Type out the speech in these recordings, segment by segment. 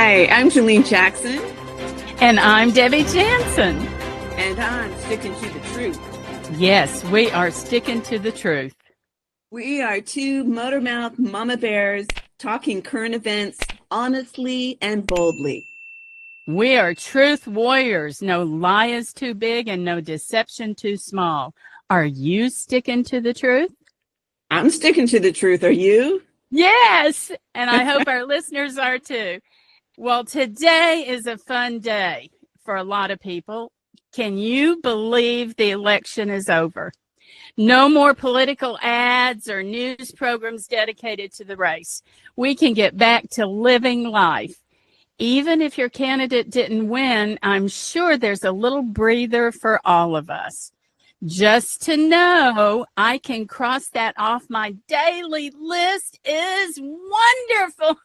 Hi, I'm Jackson, And I'm Debbie Jansen. and I'm sticking to the truth. Yes, we are sticking to the truth. We are two motormouth mama bears talking current events honestly and boldly. We are truth warriors. No lie is too big and no deception too small. Are you sticking to the truth? I'm sticking to the truth. Are you? Yes, and I hope our listeners are too. Well, today is a fun day for a lot of people. Can you believe the election is over? No more political ads or news programs dedicated to the race. We can get back to living life. Even if your candidate didn't win, I'm sure there's a little breather for all of us. Just to know I can cross that off my daily list is wonderful.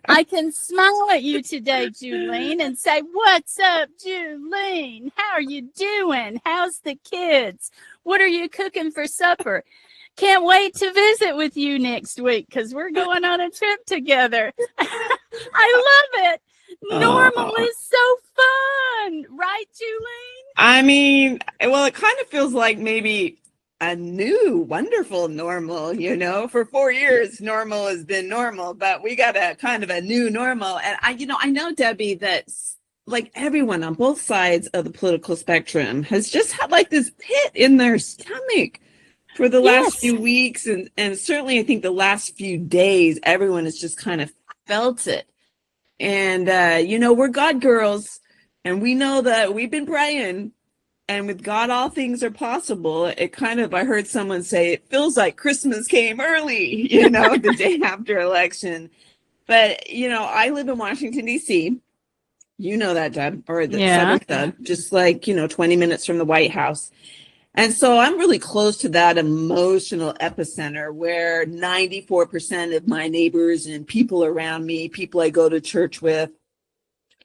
I can smile at you today, Julene, and say, "What's up, Julene? How are you doing? How's the kids? What are you cooking for supper? Can't wait to visit with you next week because we're going on a trip together." I love it. Normal is so fun, right, Julene? I mean, well, it kind of feels like maybe a new wonderful normal, for 4 years, normal has been normal, but we got a kind of a new normal. And I know, Debbie, that like everyone on both sides of the political spectrum has just had like this pit in their stomach for the last few weeks. And certainly I think the last few days, everyone has just kind of felt it. And, we're God girls, and we know that we've been praying, and with God, all things are possible. It kind of, I heard someone say, it feels like Christmas came early, the day after election. But, I live in Washington, D.C. You know that, Deb, or the suburb, Deb, just like, 20 minutes from the White House. And so I'm really close to that emotional epicenter where 94% of my neighbors and people around me, people I go to church with,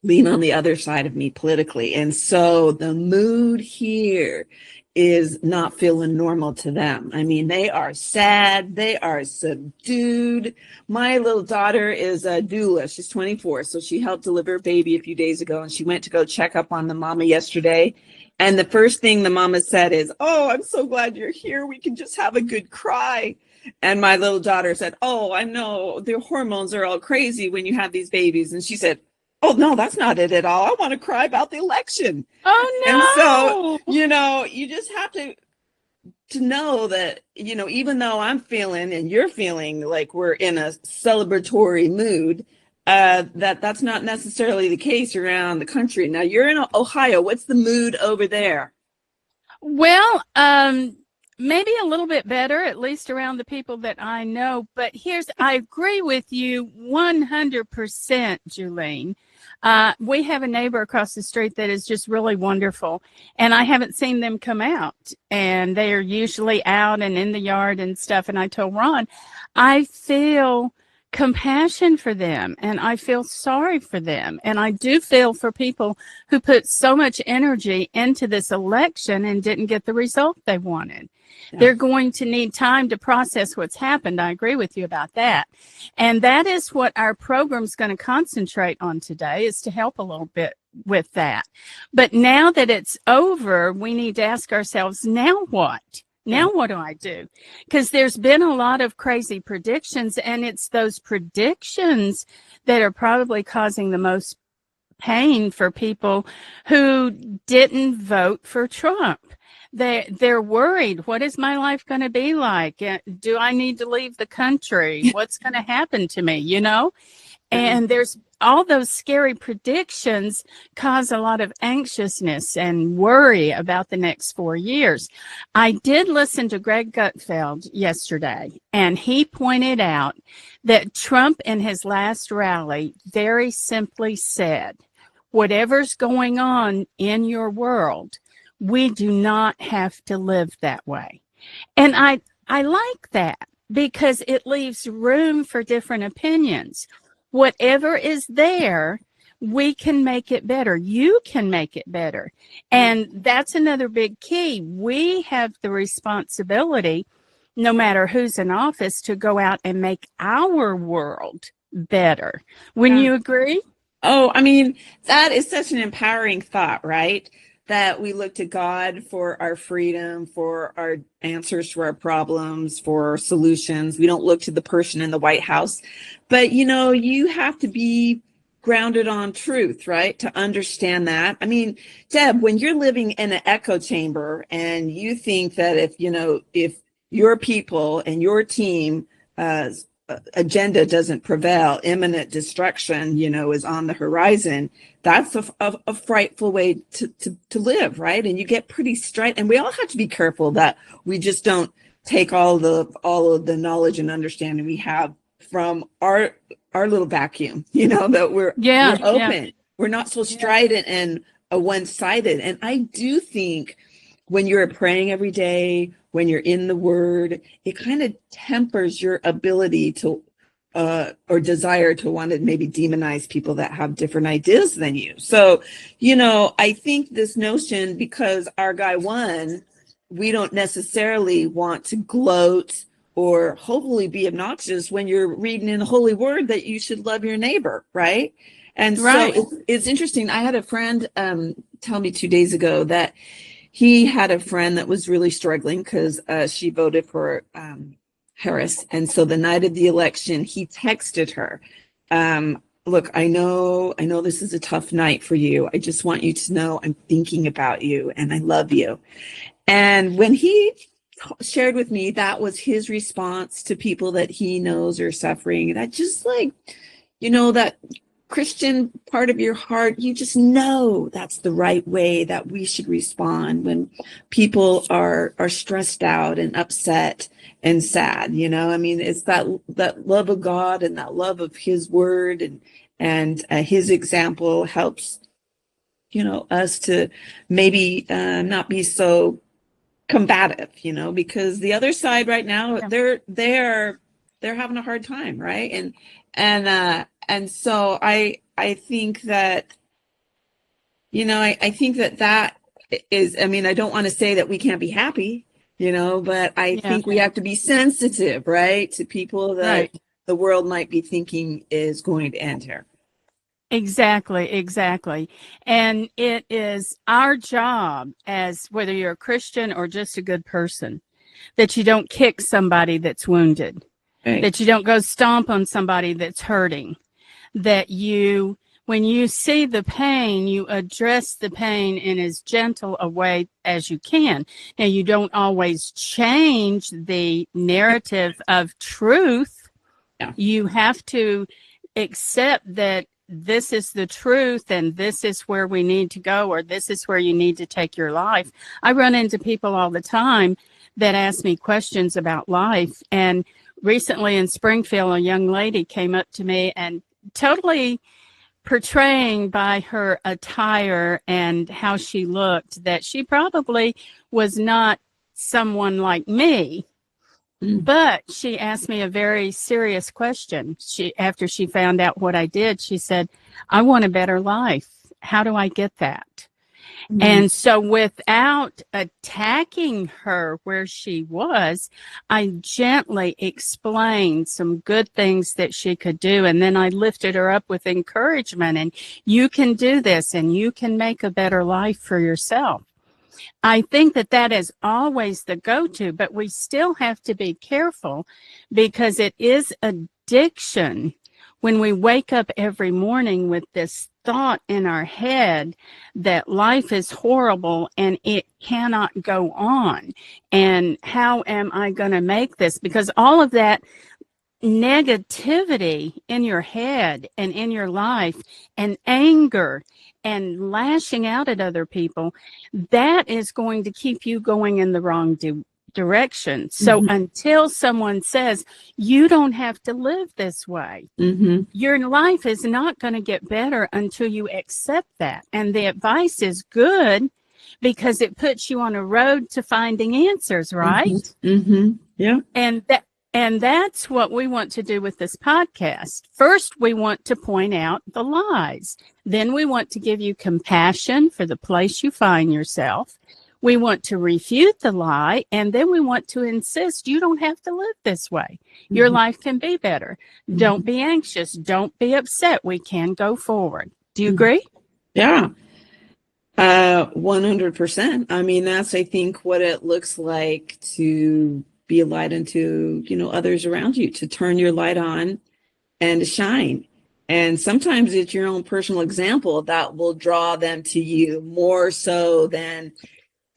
lean on the other side of me politically. And so the mood here is not feeling normal to them. I mean, they are sad. They are subdued. My little daughter is a doula. She's 24. So she helped deliver a baby a few days ago, and she went to go check up on the mama yesterday. And the first thing the mama said is, "Oh, I'm so glad you're here. We can just have a good cry." And my little daughter said, "Oh, I know the hormones are all crazy when you have these babies." And she said, "Oh, no, that's not it at all. I want to cry about the election." Oh, no. And so, you just have to know that, even though I'm feeling and you're feeling like we're in a celebratory mood, that's not necessarily the case around the country. Now, you're in Ohio. What's the mood over there? Well, maybe a little bit better, at least around the people that I know. But I agree with you 100%, Julene. We have a neighbor across the street that is just really wonderful, and I haven't seen them come out, and they are usually out and in the yard and stuff. And I told Ron, I feel compassion for them, and I feel sorry for them, and I do feel for people who put so much energy into this election and didn't get the result they wanted. Yeah. They're going to need time to process what's happened. I agree with you about that. And that is what our program's going to concentrate on today, is to help a little bit with that. But now that it's over, we need to ask ourselves, now what? Now what do I do? Because there's been a lot of crazy predictions, and it's those predictions that are probably causing the most pain for people who didn't vote for Trump. They're worried. What is my life going to be like? Do I need to leave the country? What's going to happen to me? And there's all those scary predictions cause a lot of anxiousness and worry about the next 4 years. I did listen to Greg Gutfeld yesterday, and he pointed out that Trump in his last rally very simply said, whatever's going on in your world, we do not have to live that way. And I like that because it leaves room for different opinions. Whatever is there, we can make it better. You can make it better. And that's another big key. We have the responsibility, no matter who's in office, to go out and make our world better. Wouldn't Yeah. you agree? Oh, I mean, that is such an empowering thought, right? That we look to God for our freedom, for our answers to our problems, for our solutions. We don't look to the person in the White House. But, you have to be grounded on truth, right? To understand that. I mean, Deb, when you're living in an echo chamber and you think that if your people and your team agenda doesn't prevail, imminent destruction, is on the horizon, that's a frightful way to live, right? And you get pretty straight. And we all have to be careful that we just don't take all of the knowledge and understanding we have from our little vacuum, that we're Yeah, yeah, open. We're not so strident and one-sided. And I do think when you're praying every day, when you're in the word, it kind of tempers your ability to or desire to want to maybe demonize people that have different ideas than you. So, I think this notion, because our guy won, we don't necessarily want to gloat or hopefully be obnoxious when you're reading in the holy word that you should love your neighbor, right? And so right. it's interesting. I had a friend tell me 2 days ago that he had a friend that was really struggling because she voted for Harris. And so the night of the election, he texted her, look, I know this is a tough night for you. I just want you to know I'm thinking about you and I love you. And when he shared with me, that was his response to people that he knows are suffering. That just that Christian part of your heart, you just know that's the right way that we should respond when people are stressed out and upset and sad. I mean, it's that love of God and that love of his word and his example helps, us to maybe not be so combative, because the other side right now, Yeah. they're having a hard time, right? And so I think that, I think that is, I mean, I don't want to say that we can't be happy, but I Yeah, think we have to be sensitive, right, to people that right. the world might be thinking is going to end here. Exactly, exactly. And it is our job, as whether you're a Christian or just a good person, that you don't kick somebody that's wounded, Right. that you don't go stomp on somebody that's hurting, that you, when you see the pain, you address the pain in as gentle a way as you can. Now, you don't always change the narrative of truth. Yeah. You have to accept that this is the truth and this is where we need to go, or this is where you need to take your life. I run into people all the time that ask me questions about life. And recently in Springfield, a young lady came up to me and totally portraying by her attire and how she looked that she probably was not someone like me. But she asked me a very serious question. After she found out what I did, she said, I want a better life. How do I get that? Mm. And so without attacking her where she was, I gently explained some good things that she could do. And then I lifted her up with encouragement, and you can do this and you can make a better life for yourself. I think that is always the go-to, but we still have to be careful because it is addiction when we wake up every morning with this thought in our head that life is horrible and it cannot go on. And how am I going to make this? Because all of that negativity in your head and in your life and anger and lashing out at other people, that is going to keep you going in the wrong direction. So until someone says, you don't have to live this way, your life is not going to get better until you accept that. And the advice is good because it puts you on a road to finding answers, right? Yeah. And that's what we want to do with this podcast. First, we want to point out the lies. Then we want to give you compassion for the place you find yourself. We want to refute the lie, and then we want to insist you don't have to live this way. Your Mhm. life can be better. Don't be anxious. Don't be upset. We can go forward. Do you Mhm. agree? Yeah. 100%. I mean, that's, I think, what it looks like to be a light unto, others around you, to turn your light on and to shine. And sometimes it's your own personal example that will draw them to you more so than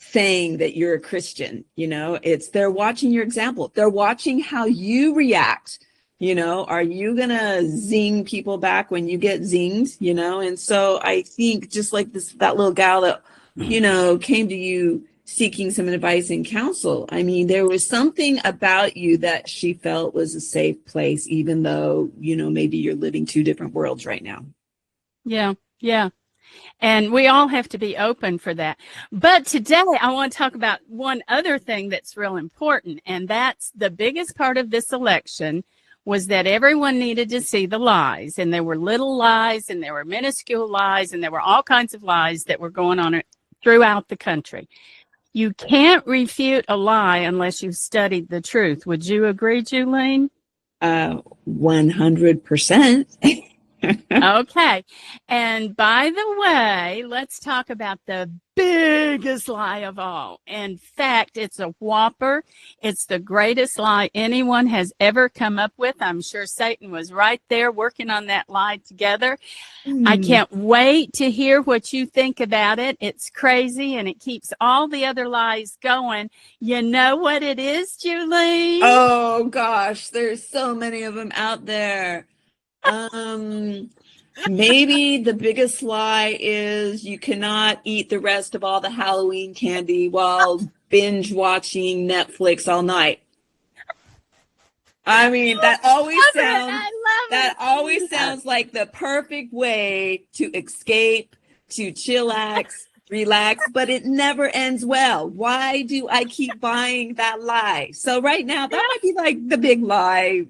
saying that you're a Christian. It's they're watching your example. They're watching how you react. Are you gonna zing people back when you get zinged? And so I think just like that little gal that, came to you seeking some advice and counsel. I mean, there was something about you that she felt was a safe place, even though, maybe you're living two different worlds right now. Yeah. Yeah. And we all have to be open for that. But today I want to talk about one other thing that's real important. And that's the biggest part of this election was that everyone needed to see the lies. And there were little lies and there were minuscule lies and there were all kinds of lies that were going on throughout the country. You can't refute a lie unless you've studied the truth. Would you agree, Julene? 100%. Okay. And by the way, let's talk about the biggest lie of all. In fact, it's a whopper. It's the greatest lie anyone has ever come up with. I'm sure Satan was right there working on that lie together. I Hmm. can't wait to hear what you think about it. It's crazy and it keeps all the other lies going. You know what it is, Julie? Oh gosh, there's so many of them out there. Um, Maybe the biggest lie is you cannot eat the rest of all the Halloween candy while binge watching Netflix all night. I mean, I love that always it. sounds like the perfect way to escape, to chillax, relax, but it never ends well. Why do I keep buying that lie? So right now, that might be like the big lie.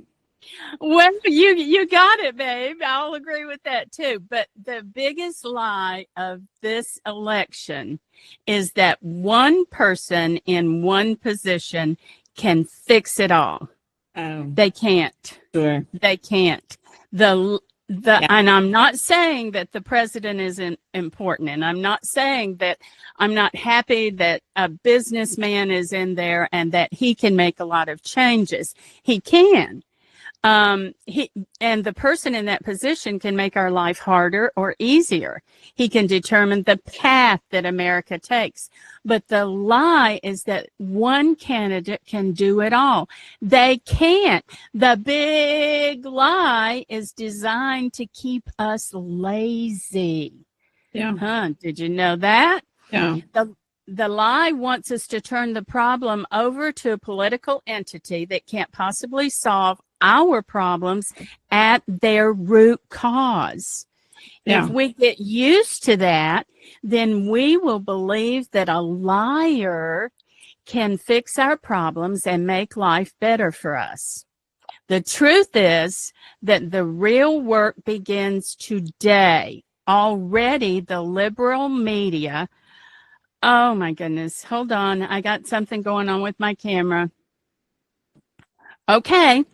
Well, you got it, babe. I'll agree with that too. But the biggest lie of this election is that one person in one position can fix it all. Oh, They can't. sure. They can't. The Yeah. and I'm not saying that the president isn't important, and I'm not saying that I'm not happy that a businessman is in there and that he can make a lot of changes. He can. He and the person in that position can make our life harder or easier. He can determine the path that America takes. But the lie is that one candidate can do it all. They can't. The big lie is designed to keep us lazy. Yeah. Huh? Did you know that? Yeah. The the lie wants us to turn the problem over to a political entity that can't possibly solve our problems at their root cause. If Yeah. we get used to that, then we will believe that a liar can fix our problems and make life better for us. The truth is that the real work begins today. Already, the liberal media. Oh my goodness. Hold on. I got something going on with my camera. Okay.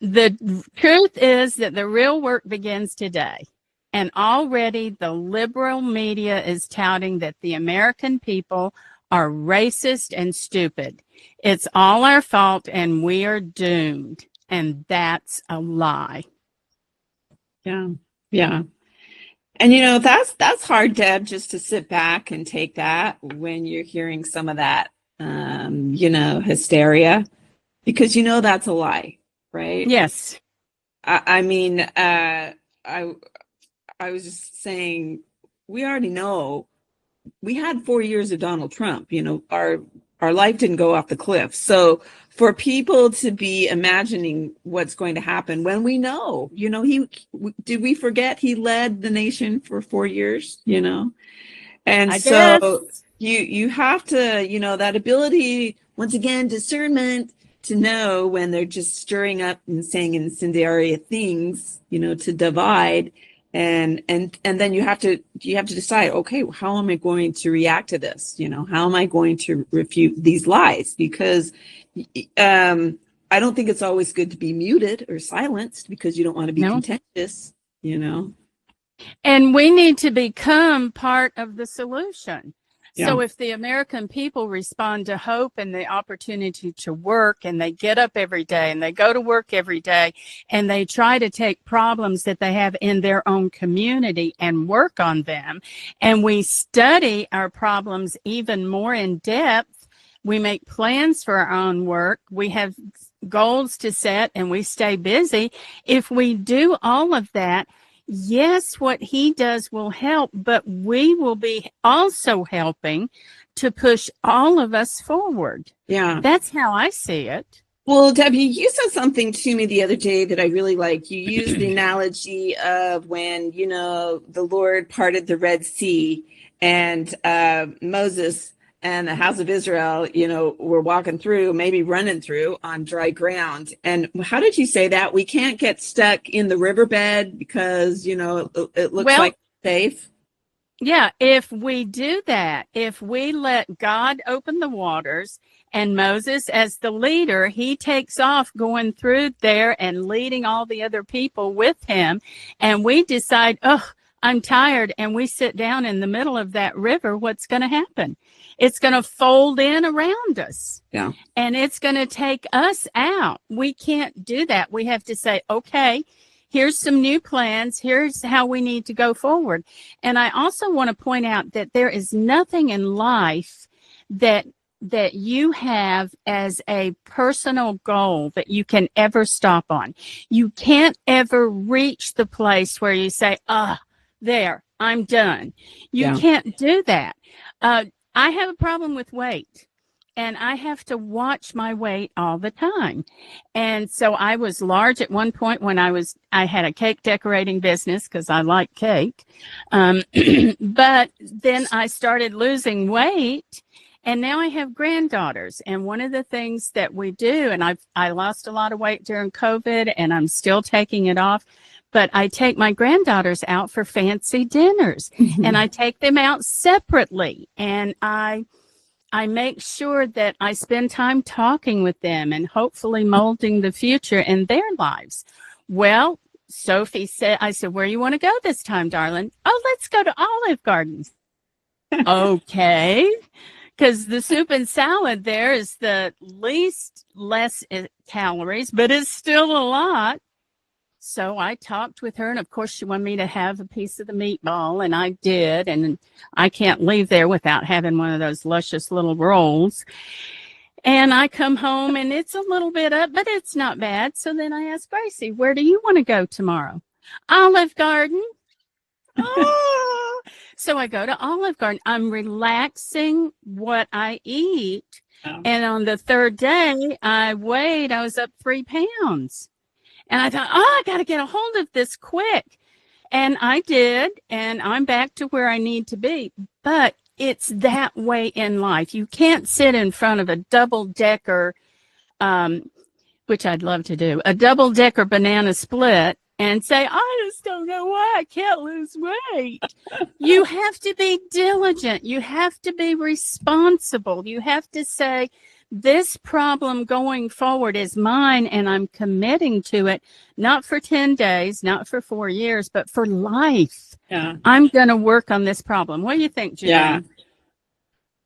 The truth is that the real work begins today. And already the liberal media is touting that the American people are racist and stupid. It's all our fault and we are doomed. And that's a lie. Yeah. Yeah. And that's hard, Deb, just to sit back and take that when you're hearing some of that hysteria, because that's a lie, right? Yes. I mean, I I was just saying, we already know we had 4 years of Donald Trump. Our life didn't go off the cliff. So for people to be imagining what's going to happen when we know, he did we forget he led the nation for 4 years, and I so guess. you have to, that ability, once again, discernment, to know when they're just stirring up and saying incendiary things, to divide, And then you have to decide, okay, how am I going to react to this? How am I going to refute these lies? Because I don't think it's always good to be muted or silenced because you don't want to be No. contentious, you know? And we need to become part of the solution. Yeah. So if the American people respond to hope and the opportunity to work, and they get up every day and they go to work every day and they try to take problems that they have in their own community and work on them, and we study our problems even more in depth, we make plans for our own work, we have goals to set, and we stay busy. If we do all of that, yes, what he does will help, but we will be also helping to push all of us forward. Yeah. That's how I see it. Well, Debbie, you said something to me the other day that I really like. You used the analogy of when, the Lord parted the Red Sea and Moses and the house of Israel, were walking through, maybe running through on dry ground. And how did you say that? We can't get stuck in the riverbed because, it looks Well, like safe. yeah, if we do that, if we let God open the waters and Moses, as the leader, he takes off going through there and leading all the other people with him, and we decide, oh, I'm tired, and we sit down in the middle of that river, what's going to happen? It's going to fold in around us. Yeah. And it's going to take us out. We can't do that. We have to say, okay, here's some new plans. Here's how we need to go forward. And I also want to point out that there is nothing in life that you have as a personal goal that you can ever stop on. You can't ever reach the place where you say, there, I'm done. You can't do that. I have a problem with weight. And I have to watch my weight all the time. And so I was large at one point when I had a cake decorating business because I like cake. But then I started losing weight, and now I have granddaughters. And one of the things that we do, and I lost a lot of weight during COVID, and I'm still taking it off. But I take my granddaughters out for fancy dinners, and I take them out separately, and I make sure that I spend time talking with them and hopefully molding the future in their lives. Well, Sophie said, I said, where you want to go this time, darling? Oh, let's go to Olive Garden. Okay. Because the soup and salad there is the least less calories, but it's still a lot. So I talked with her, and of course she wanted me to have a piece of the meatball, and I did. And I can't leave there without having one of those luscious little rolls. And I come home, and it's a little bit up, but it's not bad. So then I asked Gracie, where do you want to go tomorrow? Olive Garden. Oh, so I go to Olive Garden. I'm relaxing what I eat. Oh. And on the third day, I was up 3 pounds. And I thought, I got to get a hold of this quick. And I did. And I'm back to where I need to be. But it's that way in life. You can't sit in front of a double-decker, which I'd love to do, a double-decker banana split and say, I just don't know why I can't lose weight. You have to be diligent. You have to be responsible. You have to say, this problem going forward is mine, and I'm committing to it, not for 10 days, not for 4 years, but for life. Yeah. I'm going to work on this problem. What do you think, Julie? Yeah.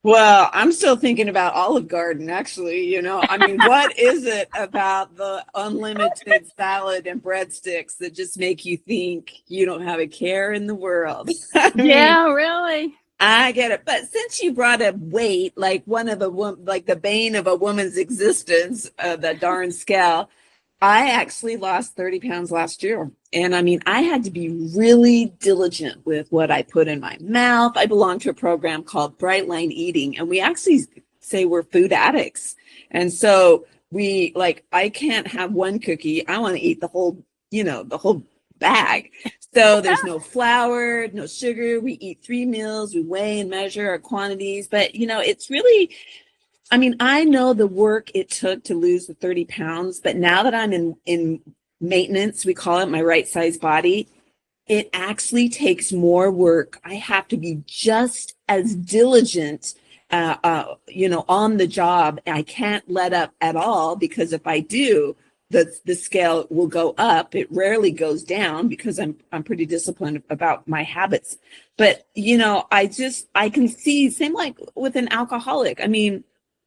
Well, I'm still thinking about Olive Garden, actually. I mean, what is it about the unlimited salad and breadsticks that just make you think you don't have a care in the world? Yeah, really. I get it. But since you brought up weight, like like the bane of a woman's existence, the darn scale, I actually lost 30 pounds last year. And I mean, I had to be really diligent with what I put in my mouth. I belong to a program called Bright Line Eating, and we actually say we're food addicts. And so I can't have one cookie. I want to eat the whole bag. So there's no flour, no sugar. We eat 3 meals. We weigh and measure our quantities. But, it's really, I mean, I know the work it took to lose the 30 pounds, but now that I'm in maintenance, we call it my right size body. it actually takes more work. I have to be just as diligent, on the job. I can't let up at all, because if I do, the scale will go up. It rarely goes down, because I'm pretty disciplined about my habits. But I can see, same like with an alcoholic. I mean,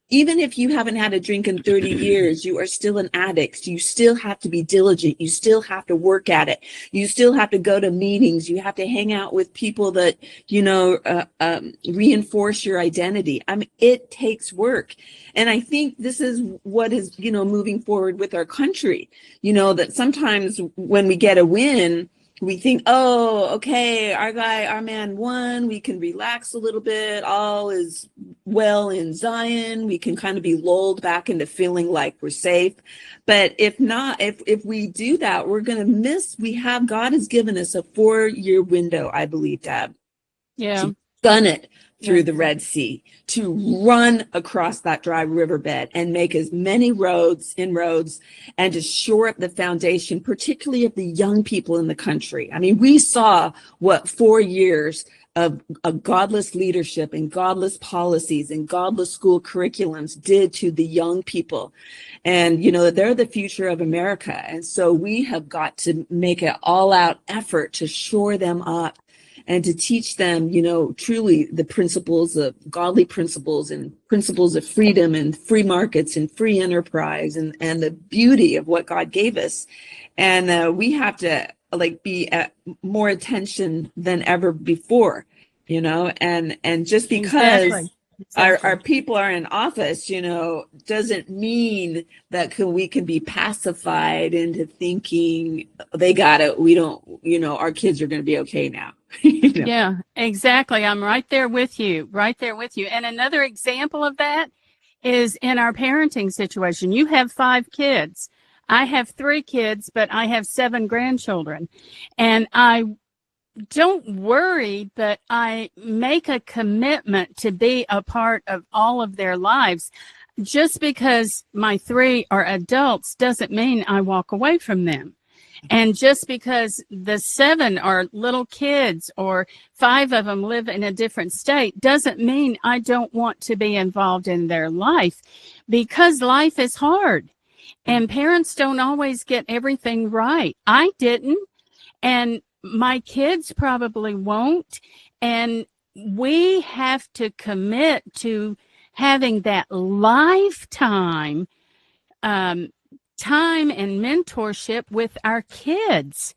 even if you haven't had a drink in 30 years, you are still an addict. You still have to be diligent. You still have to work at it. You still have to go to meetings. You have to hang out with people that, reinforce your identity. I mean, it takes work. And I think this is what is, moving forward with our country, that sometimes when we get a win, we think, oh, okay, our man won. We can relax a little bit. All is well in Zion. We can kind of be lulled back into feeling like we're safe. But if not, if we do that, we're going to miss. God has given us a 4-year window, I believe, Deb, Yeah. to gun it through the Red Sea, to run across that dry riverbed and make as many inroads, and to shore up the foundation, particularly of the young people in the country. I mean, we saw what 4 years of godless leadership and godless policies and godless school curriculums did to the young people. And, they're the future of America. And so we have got to make an all-out effort to shore them up and to teach them, truly the principles of godly principles and principles of freedom and free markets and free enterprise and the beauty of what God gave us. And we have to be at more attention than ever before, and just because our people are in office, doesn't mean that we can be pacified into thinking they got it. We don't, our kids are going to be okay now. Yeah, exactly. I'm right there with you, And another example of that is in our parenting situation. You have 5 kids. I have 3 kids, but I have 7 grandchildren. And I don't worry, but I make a commitment to be a part of all of their lives. Just because my 3 are adults doesn't mean I walk away from them. And just because the 7 are little kids or 5 of them live in a different state doesn't mean I don't want to be involved in their life, because life is hard and parents don't always get everything right. I didn't, and my kids probably won't. And we have to commit to having that lifetime time and mentorship with our kids,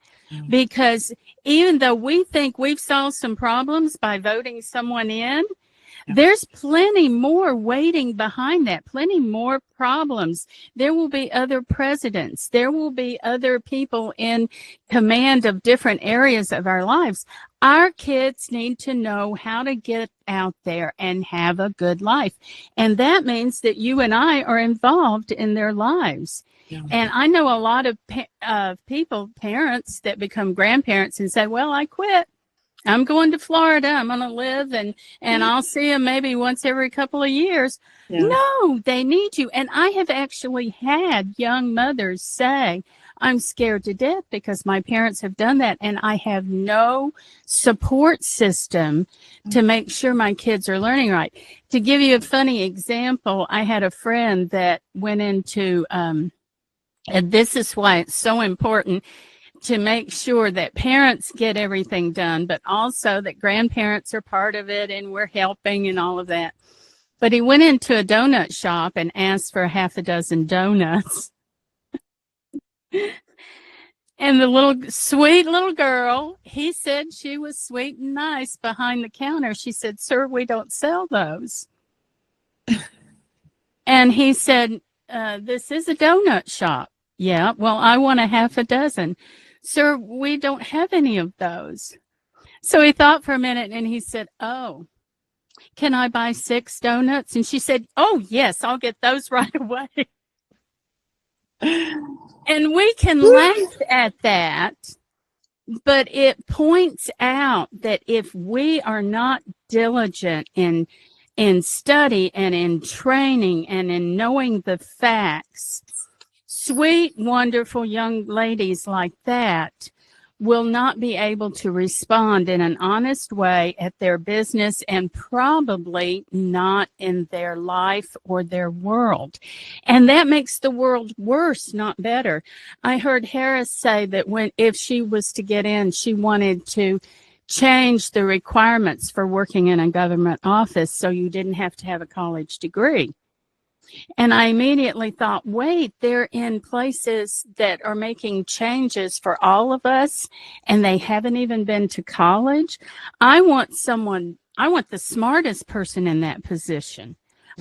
because even though we think we've solved some problems by voting someone in, there's plenty more waiting behind that, plenty more problems. There will be other presidents. There will be other people in command of different areas of our lives. Our kids need to know how to get out there and have a good life. And that means that you and I are involved in their lives. Yeah. And I know a lot of parents that become grandparents and say, well, I quit. I'm going to Florida. I'm going to live and I'll see them maybe once every couple of years. Yeah. No, they need you. And I have actually had young mothers say, I'm scared to death because my parents have done that and I have no support system to make sure my kids are learning right. To give you a funny example, I had a friend that went into, and this is why it's so important to make sure that parents get everything done, but also that grandparents are part of it and we're helping and all of that. But he went into a donut shop and asked for half a dozen donuts. And the sweet little girl, he said she was sweet and nice behind the counter. She said, sir, we don't sell those. And he said, this is a donut shop. Yeah, well, I want a half a dozen. Sir, we don't have any of those. So he thought for a minute and he said, oh, can I buy 6 donuts? And she said, oh, yes, I'll get those right away. And we can laugh at that, but it points out that if we are not diligent in study and in training and in knowing the facts, sweet, wonderful young ladies like that will not be able to respond in an honest way at their business and probably not in their life or their world. And that makes the world worse, not better. I heard Harris say that if she was to get in, she wanted to change the requirements for working in a government office so you didn't have to have a college degree. And I immediately thought, wait, they're in places that are making changes for all of us, and they haven't even been to college. I want the smartest person in that position.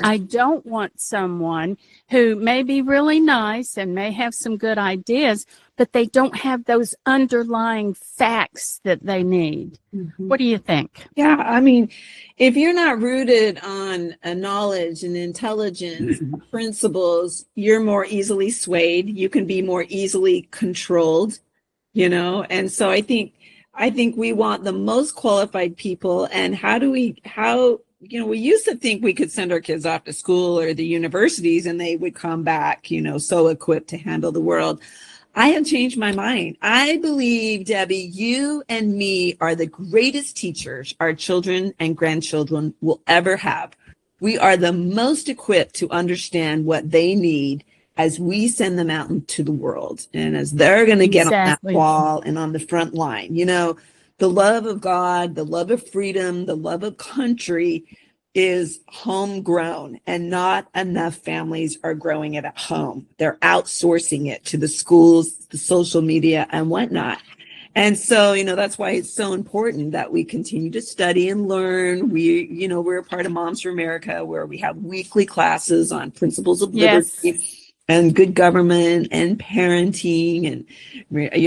I don't want someone who may be really nice and may have some good ideas, but they don't have those underlying facts that they need. Mm-hmm. What do you think? Yeah, I mean, if you're not rooted on a knowledge and intelligence principles, you're more easily swayed. You can be more easily controlled, And so I think we want the most qualified people. And we used to think we could send our kids off to school or the universities and they would come back, so equipped to handle the world. I have changed my mind. I believe, Debbie, you and me are the greatest teachers our children and grandchildren will ever have. We are the most equipped to understand what they need as we send them out into the world and as they're going to get on that wall and on the front line. The love of God, the love of freedom, the love of country is homegrown, and not enough families are growing it at home. They're outsourcing it to the schools, the social media, and whatnot. And so, that's why it's so important that we continue to study and learn. We're a part of Moms for America, where we have weekly classes on principles of liberty and good government and parenting. And,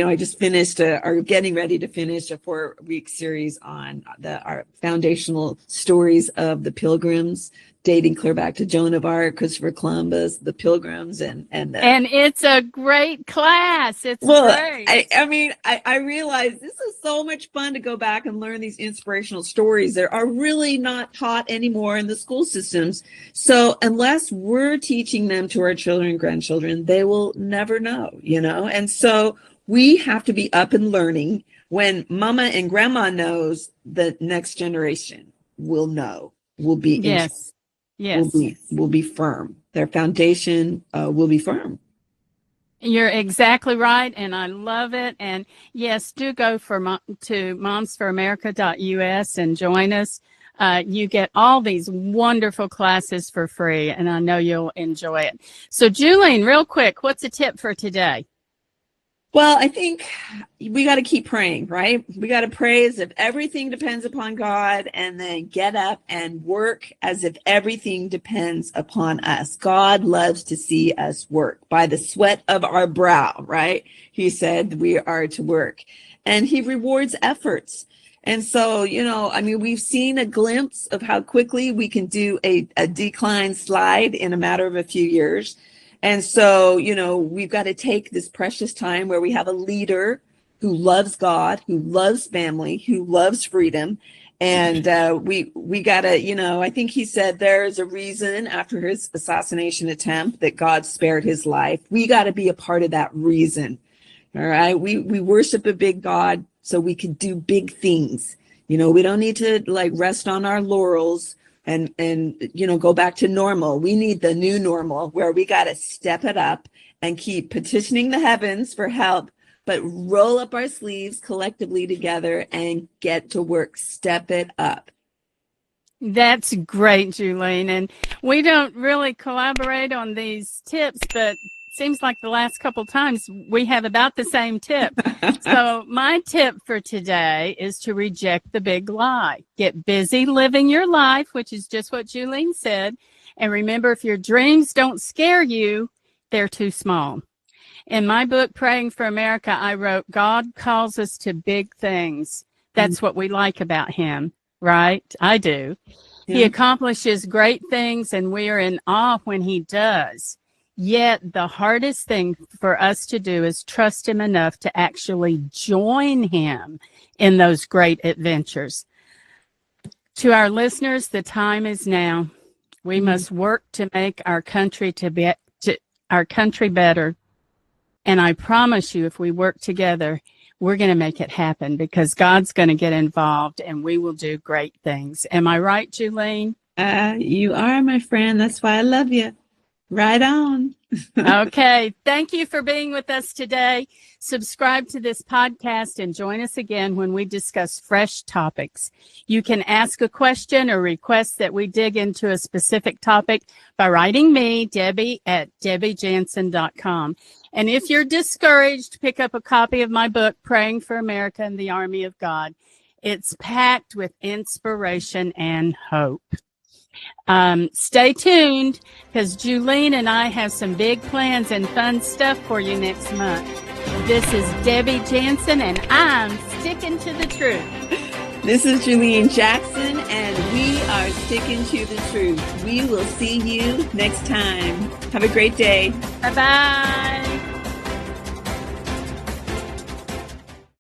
I just finished or getting ready to finish a 4-week series on our foundational stories of the Pilgrims, dating clear back to Joan of Arc, Christopher Columbus, the Pilgrims, and it's a great class. It's great. I realize this is so much fun to go back and learn these inspirational stories that are really not taught anymore in the school systems. So unless we're teaching them to our children and grandchildren, they will never know, And so we have to be up and learning. When Mama and Grandma knows, the next generation will know. Will be yes. Will be firm. Their foundation will be firm. You're exactly right, and I love it. And yes, do go to momsforamerica.us and join us. You get all these wonderful classes for free, and I know you'll enjoy it. So, Julian, real quick, what's a tip for today? Well, I think we got to keep praying, right? We got to pray as if everything depends upon God, and then get up and work as if everything depends upon us. God loves to see us work by the sweat of our brow, right? He said we are to work, and he rewards efforts. And so, we've seen a glimpse of how quickly we can do a decline slide in a matter of a few years. And so, we've got to take this precious time where we have a leader who loves God, who loves family, who loves freedom. And we got to, I think he said there's a reason after his assassination attempt that God spared his life. We got to be a part of that reason. All right. We worship a big God so we can do big things. We don't need to rest on our laurels and go back to normal. We need the new normal where we got to step it up and keep petitioning the heavens for help, but roll up our sleeves collectively together and get to work. Step it up. That's great, Julene. And we don't really collaborate on these tips, but seems like the last couple times we have about the same tip. So my tip for today is to reject the big lie. Get busy living your life, which is just what Julene said. And remember, if your dreams don't scare you, they're too small. In my book, Praying for America, I wrote, God calls us to big things. That's what we like about him, right? I do. Yeah. He accomplishes great things, and we are in awe when he does. Yet the hardest thing for us to do is trust him enough to actually join him in those great adventures. To our listeners, the time is now. We must work to make our country better. And I promise you, if we work together, we're going to make it happen because God's going to get involved and we will do great things. Am I right, Julene? You are, my friend. That's why I love you. Right on. Okay. Thank you for being with us today. Subscribe to this podcast and join us again when we discuss fresh topics. You can ask a question or request that we dig into a specific topic by writing me, Debbie, at debbiejansen.com. And if you're discouraged, pick up a copy of my book, Praying for America and the Army of God. It's packed with inspiration and hope. Stay tuned because Julene and I have some big plans and fun stuff for you next month. This is Debbie Jansen, and I'm sticking to the truth. This is Julene Jackson, and we are sticking to the truth. We will see you next time. Have a great day. Bye-bye.